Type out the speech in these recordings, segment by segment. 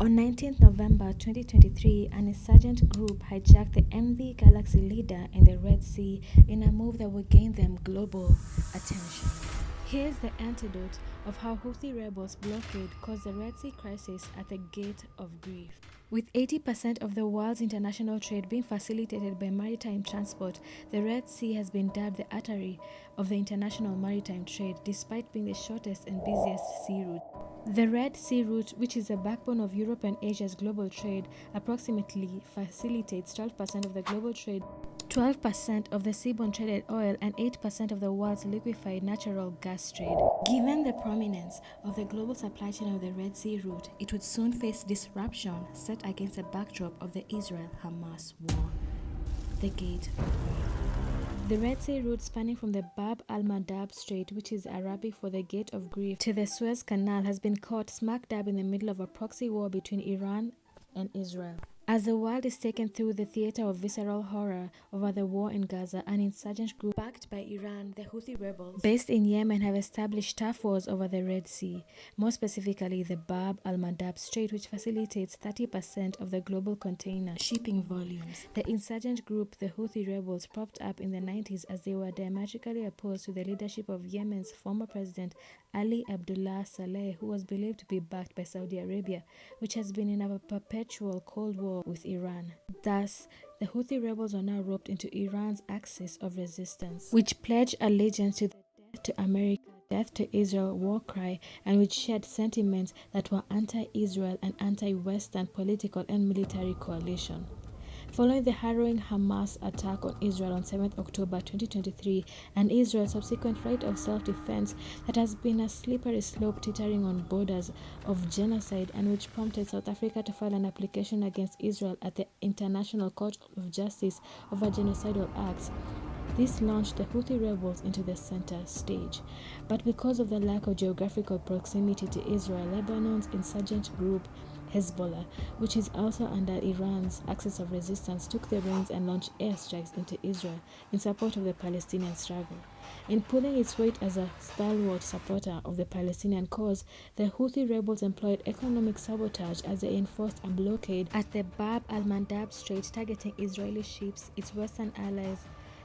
On 19th November 2023, an insurgent group hijacked the MV Galaxy Leader in the Red Sea in a move that would gain them global attention. Here's the antidote of how Houthi rebels' blockade caused the Red Sea crisis at the gate of grief. With 80% of the world's international trade being facilitated by maritime transport, the Red Sea has been dubbed the artery of the international maritime trade, despite being the shortest and busiest sea route. The Red Sea route, which is the backbone of Europe and Asia's global trade, approximately facilitates 12% of the global trade, 12% of the seaborne traded oil, and 8% of the world's liquefied natural gas trade. Given the prominence of the global supply chain of the Red Sea route, it would soon face disruption set against the backdrop of the Israel-Hamas war. The Gate of Grief. The Red Sea route, spanning from the Bab al-Mandab Strait, which is Arabic for the Gate of Grief, to the Suez Canal, has been caught smack dab in the middle of a proxy war between Iran and Israel. As the world is taken through the theater of visceral horror over the war in Gaza, an insurgent group backed by Iran, the Houthi rebels, based in Yemen, have established tough wars over the Red Sea, more specifically the Bab al-Mandab Strait, which facilitates 30% of the global container shipping volumes. The insurgent group, the Houthi rebels, propped up in the 90s as they were diametrically opposed to the leadership of Yemen's former president Ali Abdullah Saleh, who was believed to be backed by Saudi Arabia, which has been in a perpetual Cold War with Iran. Thus, the Houthi rebels are now roped into Iran's axis of resistance, which pledge allegiance to the death to America, death to Israel war cry, and which shared sentiments that were anti-Israel and anti-Western political and military coalition. Following the harrowing Hamas attack on Israel on 7th October 2023 and Israel's subsequent right of self-defense that has been a slippery slope teetering on borders of genocide, and which prompted South Africa to file an application against Israel at the International Court of Justice over genocidal acts, this launched the Houthi rebels into the center stage. But because of the lack of geographical proximity to Israel, Lebanon's insurgent group Hezbollah, which is also under Iran's axis of resistance, took the reins and launched airstrikes into Israel in support of the Palestinian struggle. In pulling its weight as a stalwart supporter of the Palestinian cause, the Houthi rebels employed economic sabotage as they enforced a blockade at the Bab al-Mandab Strait, targeting Israeli ships, its Western allies,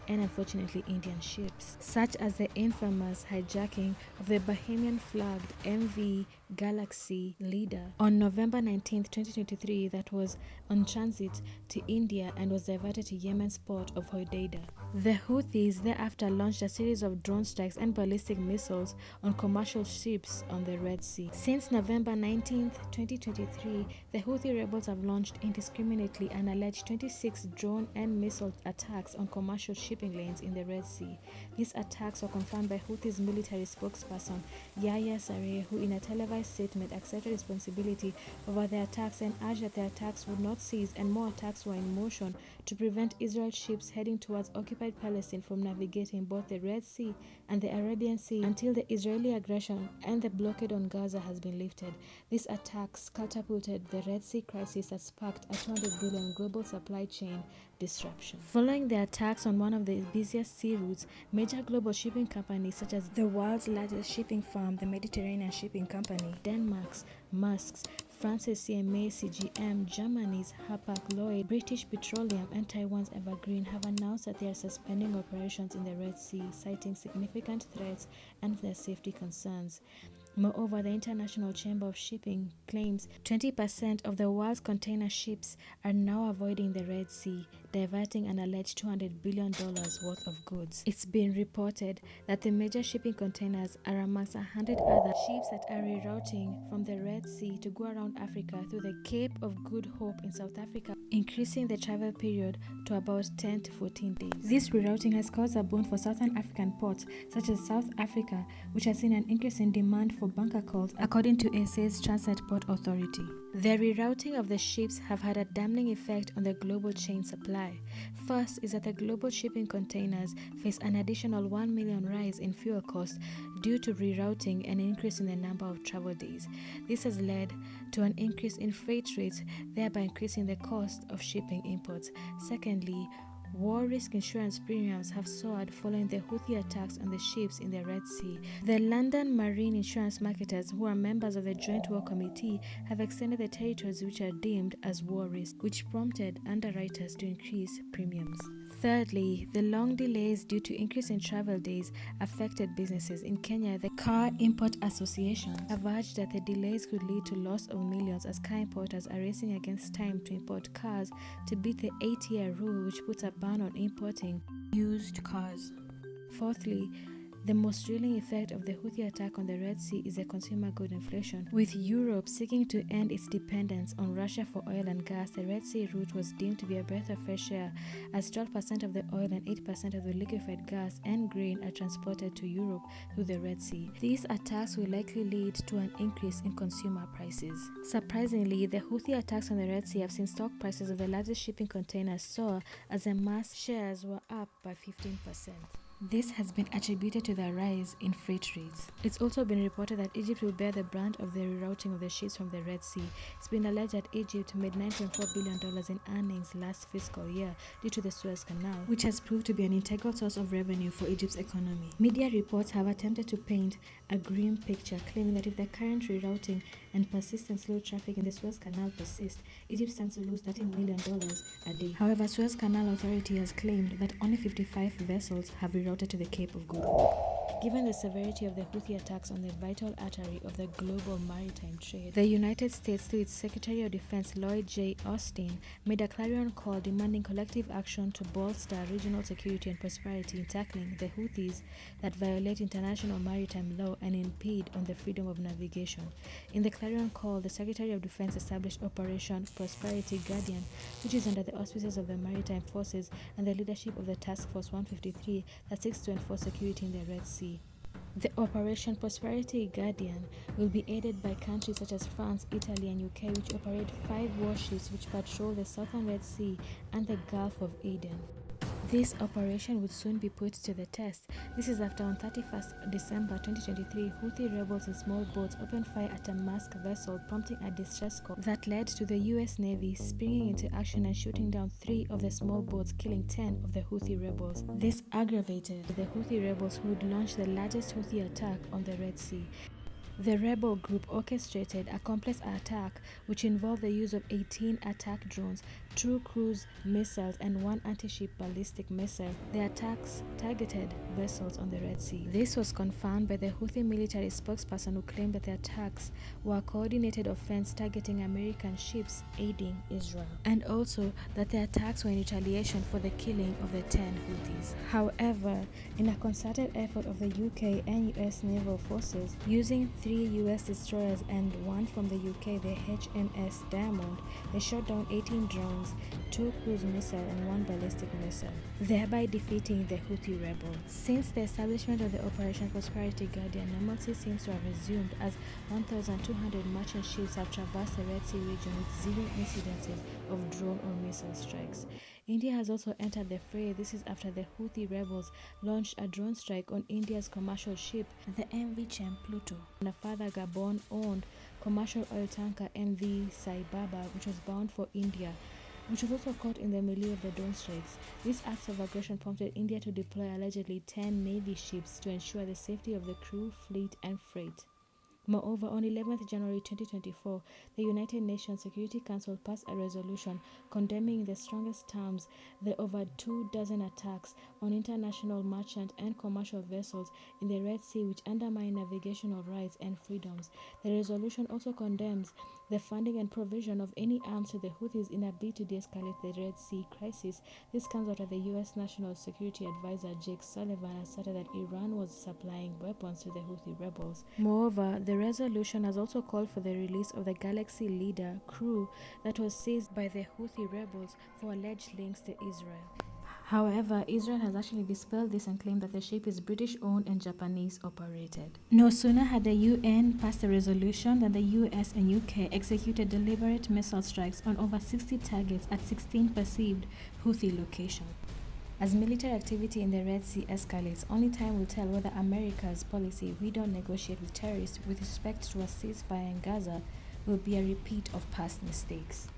and unfortunately Indian ships, such as the infamous hijacking of the Bahamian-flagged MV Galaxy Leader on November 19, 2023, that was on transit to India and was diverted to Yemen's port of Hodeidah. The Houthis thereafter launched a series of drone strikes and ballistic missiles on commercial ships on the Red Sea. Since November 19, 2023, the Houthi rebels have launched indiscriminately an alleged 26 drone and missile attacks on commercial shipping lanes in the Red Sea. These attacks were confirmed by Houthis military spokesperson Yahya Saree, who in a televised statement accepted responsibility over the attacks and urged that the attacks would not cease and more attacks were in motion to prevent Israel ships heading towards occupied Palestine from navigating both the Red Sea and the Arabian Sea until the Israeli aggression and the blockade on Gaza has been lifted. These attacks catapulted the Red Sea crisis that sparked a $200 billion global supply chain disruption. Following the attacks on one of the busiest sea routes, major global shipping companies such as the world's largest shipping firm, the Mediterranean Shipping Company, Denmark's Maersk's, France's CMA CGM, Germany's Hapag-Lloyd, British Petroleum, and Taiwan's Evergreen have announced that they are suspending operations in the Red Sea, citing significant threats and their safety concerns. Moreover, the International Chamber of Shipping claims 20% of the world's container ships are now avoiding the Red Sea, diverting an alleged $200 billion worth of goods. It's been reported that the major shipping containers are amongst 100 other ships that are rerouting from the Red Sea to go around Africa through the Cape of Good Hope in South Africa, increasing the travel period to about 10 to 14 days. This rerouting has caused a boon for Southern African ports such as South Africa, which has seen an increase in demand for bunker calls, according to SA's Transnet Port Authority. The rerouting of the ships have had a damning effect on the global chain supply. First is that the global shipping containers face an additional 1 million rise in fuel costs due to rerouting and an increase in the number of travel days. This has led to an increase in freight rates, thereby increasing the cost of shipping imports. Secondly, War risk insurance premiums have soared following the Houthi attacks on the ships in the Red Sea. The London marine insurance marketers, who are members of the Joint War Committee, have extended the territories which are deemed as war risk, which prompted underwriters to increase premiums. Thirdly, the long delays due to increase in travel days affected businesses. In Kenya, the Car Import Association have urged that the delays could lead to loss of millions as car importers are racing against time to import cars to beat the 8-year rule, which puts a ban on importing used cars. Fourthly, the most thrilling effect of the Houthi attack on the Red Sea is the consumer good inflation. With Europe seeking to end its dependence on Russia for oil and gas, the Red Sea route was deemed to be a breath of fresh air, as 12% of the oil and 8% of the liquefied gas and grain are transported to Europe through the Red Sea. These attacks will likely lead to an increase in consumer prices. Surprisingly, the Houthi attacks on the Red Sea have seen stock prices of the largest shipping containers soar as the mass shares were up by 15%. This has been attributed to the rise in freight rates. It's also been reported that Egypt will bear the brunt of the rerouting of the ships from the Red Sea. It's been alleged that Egypt made $9.4 billion in earnings last fiscal year due to the Suez Canal, which has proved to be an integral source of revenue for Egypt's economy. Media reports have attempted to paint a grim picture, claiming that if the current rerouting and persistent slow traffic in the Suez Canal persist, Egypt stands to lose $13 million a day. However, Suez Canal Authority has claimed that only 55 vessels have rerouted to the Cape of Good Hope. Given the severity of the Houthi attacks on the vital artery of the global maritime trade, the United States, through its Secretary of Defense Lloyd J. Austin, made a clarion call demanding collective action to bolster regional security and prosperity in tackling the Houthis that violate international maritime law and impede on the freedom of navigation. In the clarion call, the Secretary of Defense established Operation Prosperity Guardian, which is under the auspices of the Maritime Forces and the leadership of the Task Force 153 that seeks to enforce security in the Red Sea. The Operation Prosperity Guardian will be aided by countries such as France, Italy, and UK, which operate 5 warships which patrol the southern Red Sea and the Gulf of Aden. This operation would soon be put to the test. This is after on 31st December 2023, Houthi rebels in small boats opened fire at a Maersk vessel, prompting a distress call that led to the US Navy springing into action and shooting down 3 of the small boats, killing 10 of the Houthi rebels. This aggravated the Houthi rebels, who would launch the largest Houthi attack on the Red Sea. The rebel group orchestrated a complex attack which involved the use of 18 attack drones, 2 cruise missiles, and 1 anti-ship ballistic missile. The attacks targeted vessels on the Red Sea. This was confirmed by the Houthi military spokesperson, who claimed that the attacks were a coordinated offense targeting American ships aiding Israel, and also that the attacks were in retaliation for the killing of the 10 Houthis. However, in a concerted effort of the UK and US naval forces, using 3 US destroyers and 1 from the UK, the HMS Diamond, they shot down 18 drones, 2 cruise missiles, and 1 ballistic missile, thereby defeating the Houthi rebels. Since the establishment of the Operation Prosperity Guardian, normalcy seems to have resumed, as 1,200 merchant ships have traversed the Red Sea region with 0 incidences of drone or missile strikes. India has also entered the fray. This is after the Houthi rebels launched a drone strike on India's commercial ship, the MV Chem Pluto, and a further Gabon-owned commercial oil tanker MV Sai Baba, which was bound for India, which was also caught in the melee of the drone strikes. These acts of aggression prompted India to deploy allegedly 10 Navy ships to ensure the safety of the crew, fleet, and freight. Moreover, on 11th January 2024, the United Nations Security Council passed a resolution condemning in the strongest terms the over 24 attacks on international merchant and commercial vessels in the Red Sea, which undermine navigational rights and freedoms. The resolution also condemns the funding and provision of any arms to the Houthis in a bid to de-escalate the Red Sea crisis. This comes after the U.S. National Security Advisor Jake Sullivan asserted that Iran was supplying weapons to the Houthi rebels. Moreover, the resolution has also called for the release of the Galaxy Leader crew that was seized by the Houthi rebels for alleged links to Israel. However, Israel has actually dispelled this and claimed that the ship is British-owned and Japanese-operated. No sooner had the UN passed a resolution than the US and UK executed deliberate missile strikes on over 60 targets at 16 perceived Houthi locations. As military activity in the Red Sea escalates, only time will tell whether America's policy, "we don't negotiate with terrorists," with respect to a ceasefire in Gaza, will be a repeat of past mistakes.